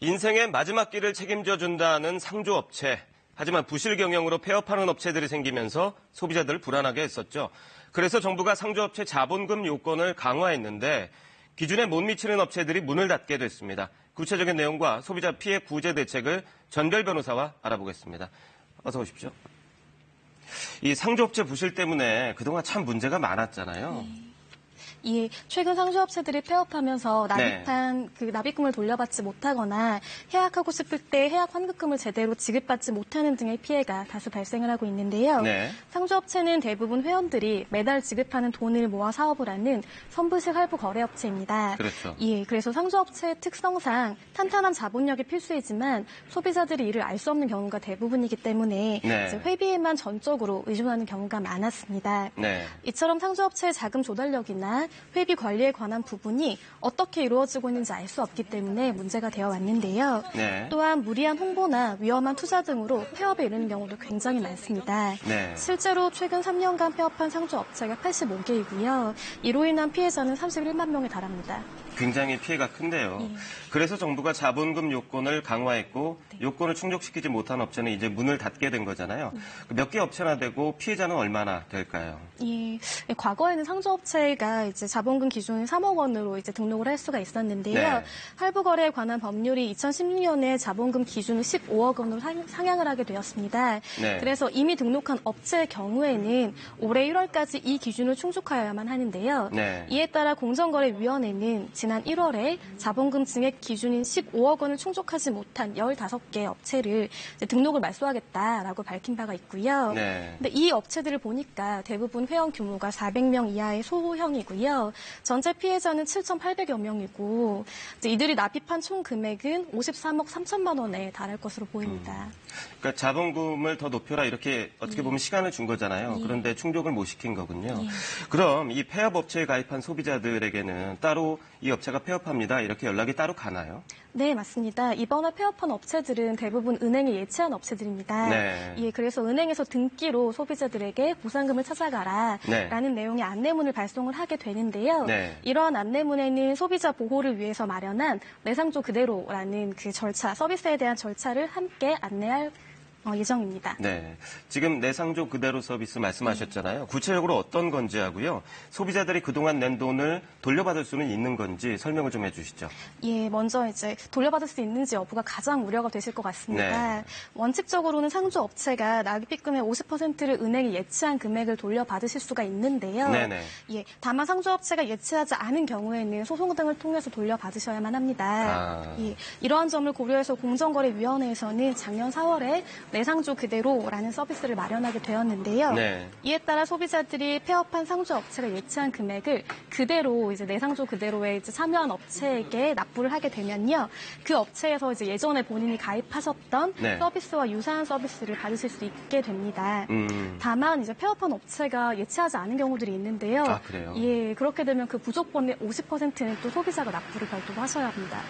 인생의 마지막 길을 책임져 준다는 상조업체. 하지만 부실 경영으로 폐업하는 업체들이 생기면서 소비자들을 불안하게 했었죠. 그래서 정부가 상조업체 자본금 요건을 강화했는데 기준에 못 미치는 업체들이 문을 닫게 됐습니다. 구체적인 내용과 소비자 피해 구제 대책을 전별 변호사와 알아보겠습니다. 어서 오십시오. 이 상조업체 부실 때문에 그동안 참 문제가 많았잖아요. 이 최근 상조업체들이 폐업하면서 납입한 그 납입금을 돌려받지 못하거나 해약하고 싶을 때 해약 환급금을 제대로 지급받지 못하는 등의 피해가 다수 발생을 하고 있는데요. 상조업체는 대부분 회원들이 매달 지급하는 돈을 모아 사업을 하는 선부식 할부 거래업체입니다. 그렇죠. 그래서 상조업체의 특성상 탄탄한 자본력이 필수이지만 소비자들이 이를 알 수 없는 경우가 대부분이기 때문에 이제 회비에만 전적으로 의존하는 경우가 많았습니다. 이처럼 상조업체의 자금 조달력이나 회비 관리에 관한 부분이 어떻게 이루어지고 있는지 알 수 없기 때문에 문제가 되어 왔는데요. 또한 무리한 홍보나 위험한 투자 등으로 폐업에 이르는 경우도 굉장히 많습니다. 실제로 최근 3년간 폐업한 상조업체가 85개이고요. 이로 인한 피해자는 31만 명에 달합니다. 굉장히 피해가 큰데요. 그래서 정부가 자본금 요건을 강화했고 요건을 충족시키지 못한 업체는 이제 문을 닫게 된 거잖아요. 몇 개 업체나 되고 피해자는 얼마나 될까요? 과거에는 상조업체가 이제 자본금 기준이 3억 원으로 이제 등록을 할 수가 있었는데요. 할부 거래에 관한 법률이 2016년에 자본금 기준을 15억 원으로 상향을 하게 되었습니다. 그래서 이미 등록한 업체의 경우에는 올해 1월까지 이 기준을 충족하여야만 하는데요. 이에 따라 공정거래위원회는 지난 1월에 자본금 증액 기준인 15억 원을 충족하지 못한 15개 업체를 등록을 말소하겠다라고 밝힌 바가 있고요. 근데 이 업체들을 보니까 대부분 회원 규모가 400명 이하의 소형이고요. 전체 피해자는 7,800여 명이고 이들이 납입한 총 금액은 53억 3천만 원에 달할 것으로 보입니다. 그러니까 자본금을 더 높여라 이렇게 어떻게 보면 시간을 준 거잖아요. 그런데 충족을 못 시킨 거군요. 그럼 이 폐업업체에 가입한 소비자들에게는 따로 이 업체가 폐업합니다. 이렇게 연락이 따로 가나요? 네, 맞습니다. 이번에 폐업한 업체들은 대부분 은행에 예치한 업체들입니다. 그래서 은행에서 등기로 소비자들에게 보상금을 찾아가라 라는 내용의 안내문을 발송을 하게 되는데요. 이러한 안내문에는 소비자 보호를 위해서 마련한 내상조 그대로라는 그 절차, 서비스에 대한 절차를 함께 안내할 예정입니다. 지금 내상조 그대로 서비스 말씀하셨잖아요. 구체적으로 어떤 건지 하고요. 소비자들이 그동안 낸 돈을 돌려받을 수는 있는 건지 설명을 좀 해주시죠. 먼저 이제 돌려받을 수 있는지 여부가 가장 우려가 되실 것 같습니다. 원칙적으로는 상조업체가 납입금의 50%를 은행이 예치한 금액을 돌려받으실 수가 있는데요. 다만 상조업체가 예치하지 않은 경우에는 소송 등을 통해서 돌려받으셔야만 합니다. 이러한 점을 고려해서 공정거래위원회에서는 작년 4월에 내상조 그대로라는 서비스를 마련하게 되었는데요. 이에 따라 소비자들이 폐업한 상조업체가 예치한 금액을 그대로 이제 내상조 그대로에 이제 참여한 업체에게 납부를 하게 되면요, 그 업체에서 이제 예전에 본인이 가입하셨던 서비스와 유사한 서비스를 받으실 수 있게 됩니다. 다만 이제 폐업한 업체가 예치하지 않은 경우들이 있는데요. 그래요? 그렇게 되면 그 부족분의 50%는 또 소비자가 납부를 별도로 하셔야 합니다.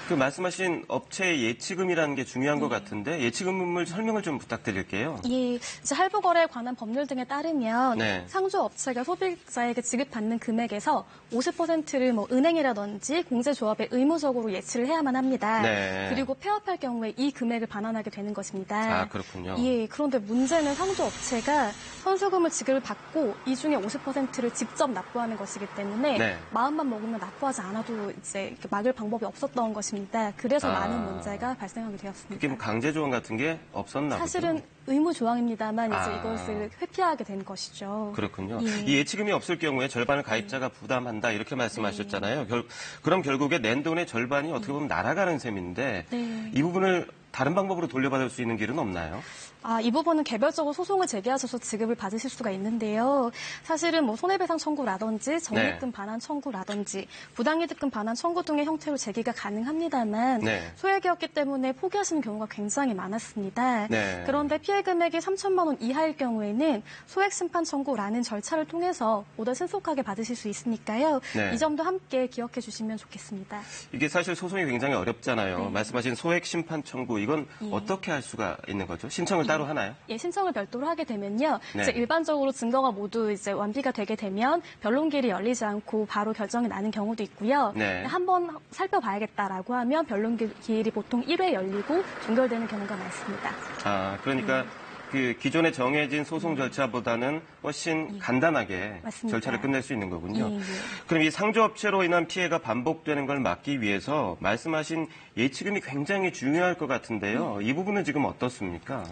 그 말씀하신 업체의 예치금이라는 게 중요한 것 같은데 예치금을 설명을 좀 부탁드릴게요. 이제 할부 거래에 관한 법률 등에 따르면 상조업체가 소비자에게 지급받는 금액에서 50%를 뭐 은행이라든지 공제조합에 의무적으로 예치를 해야만 합니다. 그리고 폐업할 경우에 이 금액을 반환하게 되는 것입니다. 그렇군요. 그런데 문제는 상조업체가 선수금을 지급을 받고 이 중에 50%를 직접 납부하는 것이기 때문에 마음만 먹으면 납부하지 않아도 이제 막을 방법이 없었던 것입니다. 그래서 많은 문제가 발생하게 되었습니다. 그게 뭐 강제 조항 같은 게 없었나 보죠? 사실은 의무 조항입니다만 이제 이것을 회피하게 된 것이죠. 그렇군요. 이 예치금이 없을 경우에 절반을 가입자가 부담한다 이렇게 말씀하셨잖아요. 그럼 결국에 낸 돈의 절반이 어떻게 보면 날아가는 셈인데 이 부분을 다른 방법으로 돌려받을 수 있는 길은 없나요? 이 부분은 개별적으로 소송을 제기하셔서 지급을 받으실 수가 있는데요. 사실은 뭐 손해배상 청구라든지 적립금 반환 청구라든지 부당이득금 반환 청구 등의 형태로 제기가 가능합니다만 소액이었기 때문에 포기하시는 경우가 굉장히 많았습니다. 그런데 피해 금액이 3천만 원 이하일 경우에는 소액 심판 청구라는 절차를 통해서 보다 신속하게 받으실 수 있으니까요. 이 점도 함께 기억해 주시면 좋겠습니다. 이게 사실 소송이 굉장히 어렵잖아요. 말씀하신 소액 심판 청구 이건 어떻게 할 수가 있는 거죠? 신청을 따로 하나요? 예, 신청을 별도로 하게 되면요. 네. 이제 일반적으로 증거가 모두 이제 완비가 되게 되면 변론기일이 열리지 않고 바로 결정이 나는 경우도 있고요. 네. 한번 살펴봐야겠다라고 하면 변론기일이 보통 1회 열리고 종결되는 경우가 많습니다. 아, 그러니까 그 기존에 정해진 소송 절차보다는 훨씬 간단하게 맞습니다. 절차를 끝낼 수 있는 거군요. 예, 예. 그럼 이 상조업체로 인한 피해가 반복되는 걸 막기 위해서 말씀하신 예치금이 굉장히 중요할 것 같은데요. 이 부분은 지금 어떻습니까?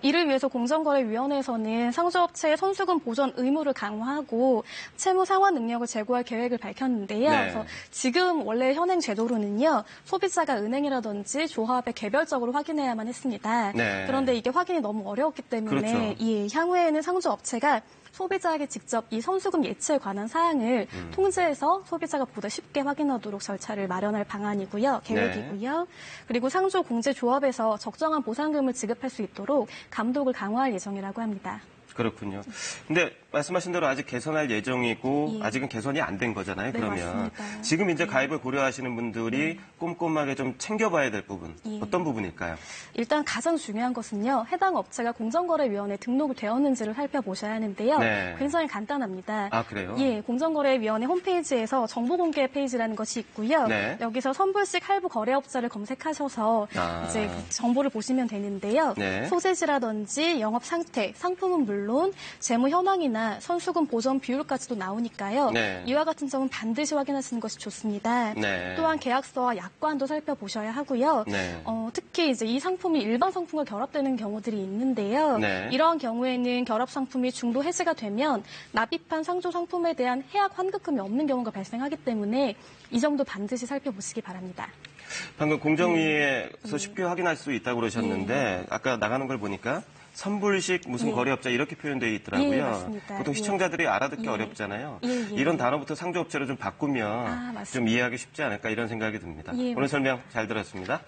이를 위해서 공정거래위원회에서는 상조업체의 선수금 보전 의무를 강화하고 채무 상환 능력을 제고할 계획을 밝혔는데요. 네. 그래서 지금 원래 현행 제도로는요, 소비자가 은행이라든지 조합에 개별적으로 확인해야만 했습니다. 네. 그런데 이게 확인이 너무 어려웠기 때문에 그렇죠. 예, 향후에는 상조업체가 소비자에게 직접 이 선수금 예치에 관한 사항을 통지해서 소비자가 보다 쉽게 확인하도록 절차를 마련할 방안이고요. 계획이고요. 그리고 상조 공제 조합에서 적정한 보상금을 지급할 수 있도록 감독을 강화할 예정이라고 합니다. 그렇군요. 근데 말씀하신 대로 아직 개선할 예정이고 예. 아직은 개선이 안 된 거잖아요. 네, 그러면 맞습니다. 지금 이제 가입을 고려하시는 분들이 꼼꼼하게 좀 챙겨봐야 될 부분 예. 어떤 부분일까요? 일단 가장 중요한 것은요. 해당 업체가 공정거래위원회에 등록이 되었는지를 살펴보셔야 하는데요. 네. 굉장히 간단합니다. 아, 그래요? 예, 공정거래위원회 홈페이지에서 정보 공개 페이지라는 것이 있고요. 네. 여기서 선불식 할부 거래업자를 검색하셔서 이제 정보를 보시면 되는데요. 네. 소재지라든지 영업 상태, 상품은 물론 재무 현황이나 선수금 보전 비율까지도 나오니까요. 네. 이와 같은 점은 반드시 확인하시는 것이 좋습니다. 네. 또한 계약서와 약관도 살펴보셔야 하고요. 네. 특히 이제 이 상품이 일반 상품과 결합되는 경우들이 있는데요. 네. 이러한 경우에는 결합 상품이 중도 해지가 되면 납입한 상조 상품에 대한 해약 환급금이 없는 경우가 발생하기 때문에 이 점도 반드시 살펴보시기 바랍니다. 방금 공정위에서 쉽게 확인할 수 있다고 그러셨는데 아까 나가는 걸 보니까 선불식 무슨 거래업자 이렇게 표현되어 있더라고요. 예, 맞습니다. 보통 예. 시청자들이 알아듣기 예. 어렵잖아요. 예, 예. 이런 단어부터 상조업체로 좀 바꾸면 맞습니다. 좀 이해하기 쉽지 않을까 이런 생각이 듭니다. 예, 오늘 설명 잘 들었습니다.